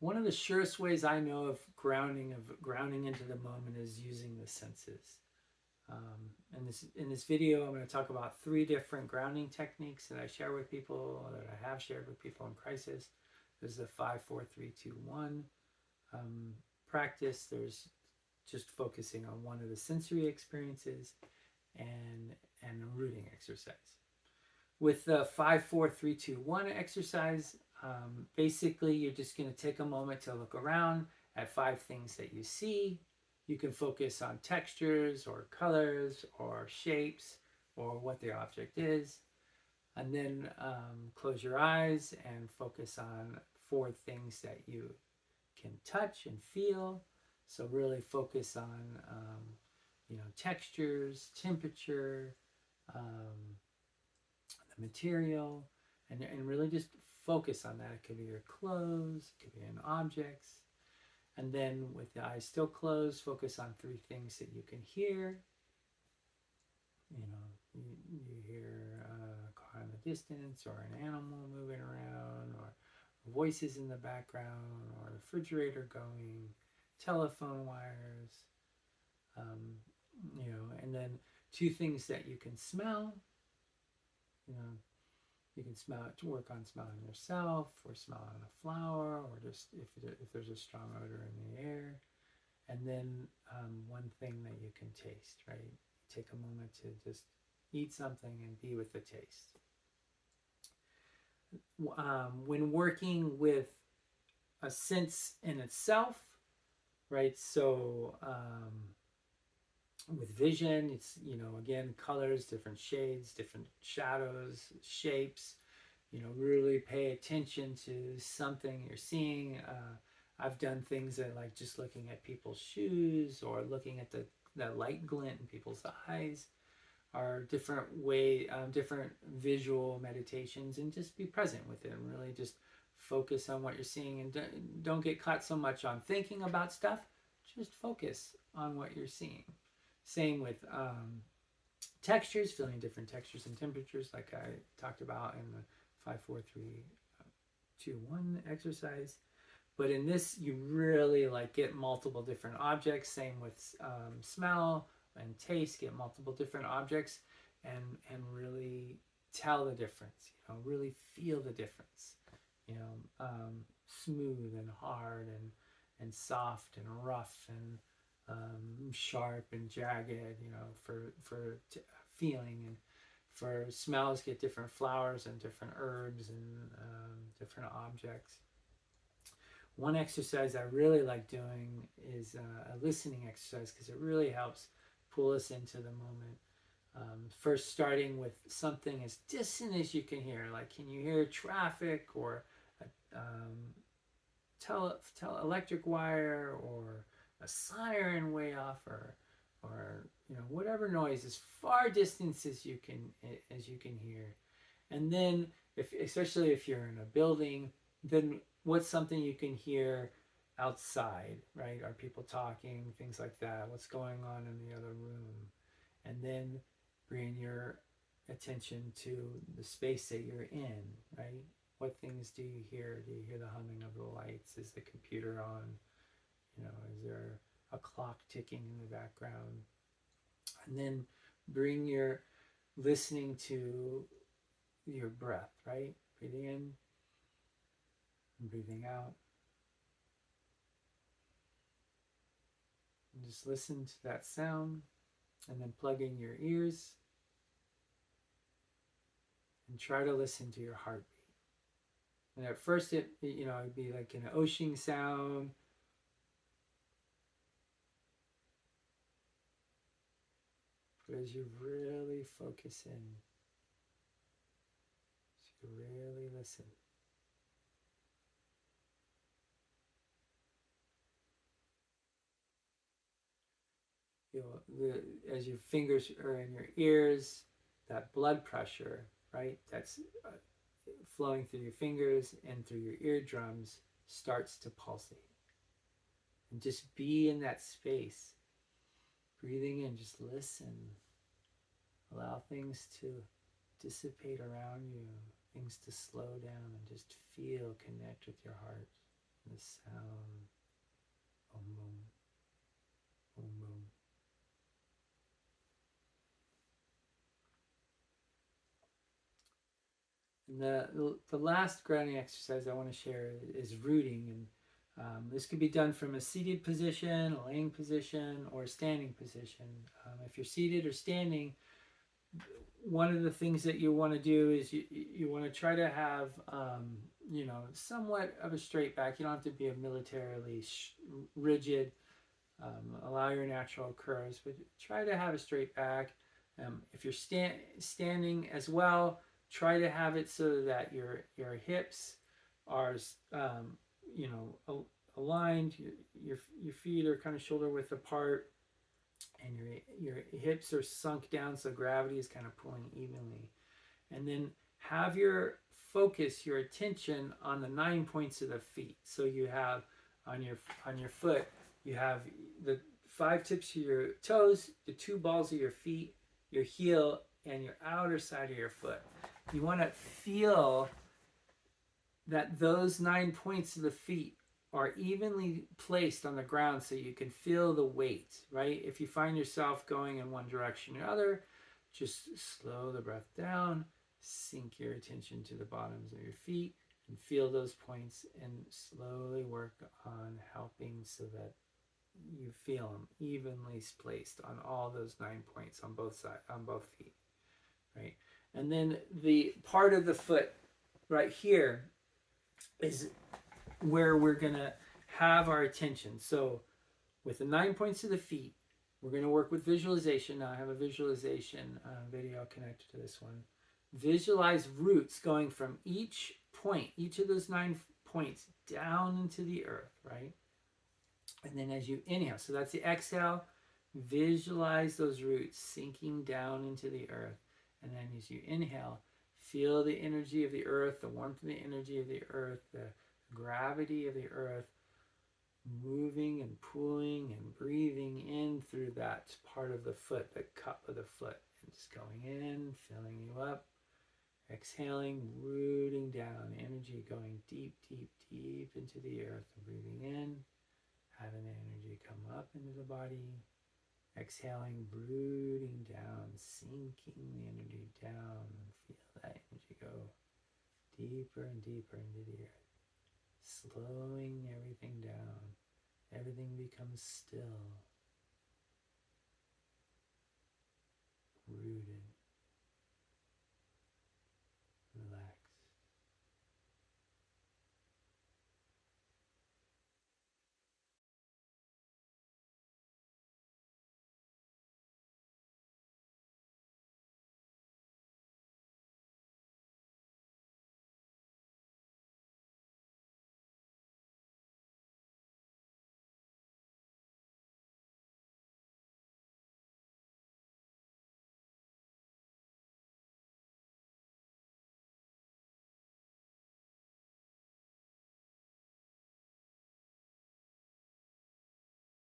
One of the surest ways I know of grounding into the moment is using the senses. In this video, I'm going to talk about 3 different grounding techniques that I share with people, that I have shared with people in crisis. There's the 5, 4, 3, 2, 1 um, practice. There's just focusing on one of the sensory experiences, and a rooting exercise. With the 5, 4, 3, 2, 1 exercise, basically you're just going to take a moment to look around at 5 things that you see. You can focus on textures or colors or shapes or what the object is, and then close your eyes and focus on 4 things that you can touch and feel. So really focus on textures, temperature, um, the material, and really just focus on that. It could be your clothes, it could be in objects. And then with the eyes still closed, focus on 3 things that you can hear. You hear a car in the distance, or an animal moving around, or voices in the background, or the refrigerator going, telephone wires, um, and then 2 things that you can smell. You know, you can smell it to work on smelling yourself, or smell on a flower, or just if there's a strong odor in the air. And then 1 thing that you can taste, right? Take a moment to just eat something and be with the taste. When working with a sense in itself, right? So with vision, it's, again, colors, different shades, different shadows, shapes. Really pay attention to something you're seeing. I've done things that, like, just looking at people's shoes, or looking at the light glint in people's eyes, are different visual meditations, and just be present with it and really just focus on what you're seeing, and don't get caught so much on thinking about stuff. Just focus on what you're seeing. Same with textures, feeling different textures and temperatures, like I talked about in the 5, 4, 3, 2, 1 exercise. But in this, you really like get multiple different objects. Same with smell and taste. Get multiple different objects, and really tell the difference. Really feel the difference. Smooth and hard, and soft and rough, and sharp and jagged. For feeling, and for smells, get different flowers and different herbs, and different objects. One exercise I really like doing is a listening exercise, because it really helps pull us into the moment. First, starting with something as distant as you can hear, like, can you hear traffic, or a electric wire, or a siren way off, or whatever noise, as far distance as you can hear. And then, especially if you're in a building, then what's something you can hear outside, right? Are people talking, things like that? What's going on in the other room? And then bring your attention to the space that you're in, right? What things do you hear? Do you hear the humming of the lights? Is the computer on? Is there a clock ticking in the background? And then bring your listening to your breath, right? Breathing in and breathing out. And just listen to that sound, and then plug in your ears and try to listen to your heartbeat. And at first it'd be like an ocean sound. But as you really focus in, as you really listen, as your fingers are in your ears, that blood pressure, right? That's flowing through your fingers and through your eardrums, starts to pulsate. And just be in that space, breathing in, just listen. Allow things to dissipate around you, things to slow down, and just feel, connect with your heart. the sound. Boom, boom, boom, boom. And the last grounding exercise I want to share is rooting, and this could be done from a seated position, a laying position, or a standing position. If you're seated or standing, one of the things that you want to do is you want to try to have somewhat of a straight back. You don't have to be a militarily rigid. Allow your natural curves, but try to have a straight back. If you're standing as well, try to have it so that your hips are aligned. Your feet are kind of shoulder width apart, and your hips are sunk down so gravity is kind of pulling evenly. And then have your attention on the 9 points of the feet. So you have on your foot, you have the 5 tips of your toes, the 2 balls of your feet, your heel, and your outer side of your foot. You want to feel that those 9 points of the feet are evenly placed on the ground so you can feel the weight, right? If you find yourself going in one direction or other, just slow the breath down, sink your attention to the bottoms of your feet, and feel those points, and slowly work on helping so that you feel them evenly placed on all those 9 points on both sides, on both feet, right? And then the part of the foot right here is where we're gonna have our attention. So with the 9 points of the feet, we're gonna work with visualization. Now I have a visualization video connected to this one. Visualize roots going from each point, each of those 9 points down into the earth, right? And then as you inhale, so that's the exhale, visualize those roots sinking down into the earth. And then as you inhale, feel the energy of the earth, the warmth of the energy of the earth, the gravity of the earth moving and pulling and breathing in through that part of the foot, the cup of the foot. And just going in, filling you up. Exhaling, rooting down, energy going deep, deep, deep into the earth. Breathing in, having the energy come up into the body. Exhaling, rooting down, sinking the energy down. Feel that energy go deeper and deeper into the earth. Slowing everything down. Everything becomes still. Rooted.